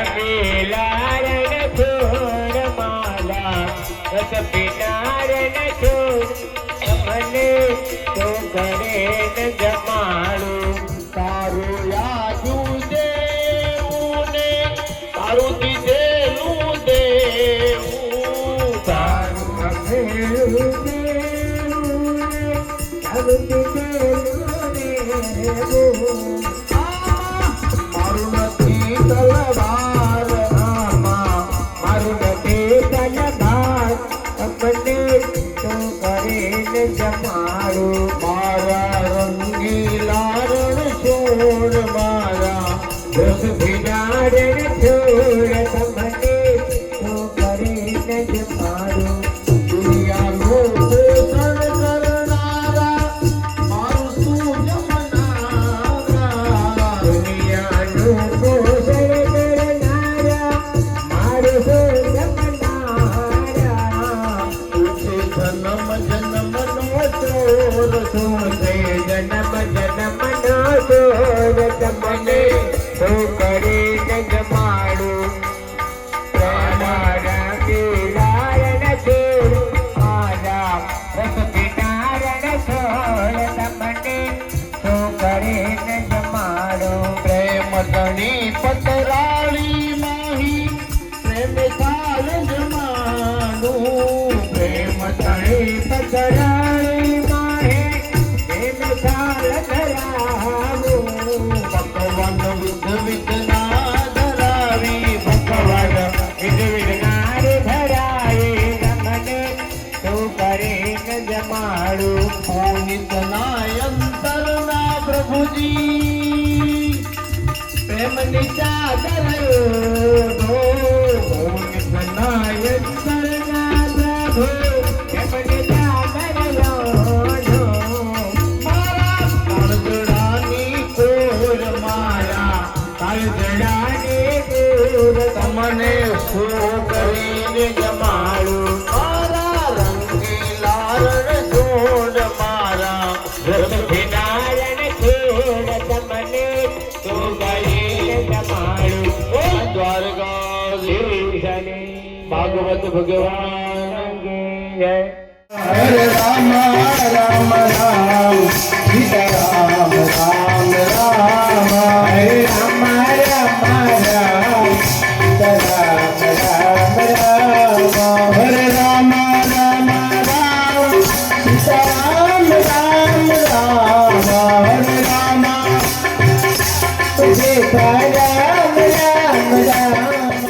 રમીલારણ છોડ માલા રસ પીનારણ છોડ મને તો ઘરે ન જમાડું તારું યાદું દેવું ને તારું દીધેલું દેવું તારું અખેલું દેવું તારું દીધેલું દેવું મારું નથી તલવાર આમાં મારું નથી તલવાર તમને તો કરીને જમાડું મારા રંગીલા રણ છોડ મારા રસ ભીનારણ છોડ તમને તો કરીને જમાડું દુનિયાનો પોષણ કરનારા મારું શું જમનારા દુનિયાનું પોષણ કરનારા મારું શું જમનારા તુસે જન્મ જન્મનો ચોર તુસે જન્મ જન્મનો ચોર તમને તો કરીને જમાડું પ્રેમારા પીલારણ છોડ મારા રસ પીનારણ છોડ તમને તો કરીને જમાડું પ્રેમ ધણી પતરાળી માહી પ્રેમ થાલ જમાનું પ્રેમ ધણી પતરાળી માહે પ્રેમ સાલ ધરાવું ભગવાન વિધ વિધના ધરાવી ભગવાન વિધ વિધનાર ધરાવી રમને તો કરીને જમાડું પુનિતના અંતરના પ્રભુજી પ્રેમની ચાદર ઓઢો પુનિતના અંતરના પ્રભુ એમની ચાદર લોઢો મારા કાળજડાની કોર મારા કાળજડાની દૂર તમને શું કરીને જમાડું મારા રંગીલા રણ છોડ મારા રસ ભીનારણ છોડ તમને તો કરીને જમાડું દ્વારકાધીશ ભાગવત ભગવાન જય હરે રામ રામ રામ સીતા રામ રામ રામ હરે રામ રામ રામ સીતા રામ રામ રામ હરે રામ રામ રામ સીતા રામ રામ રામ હરે રામ સીતા રામ રામ રામ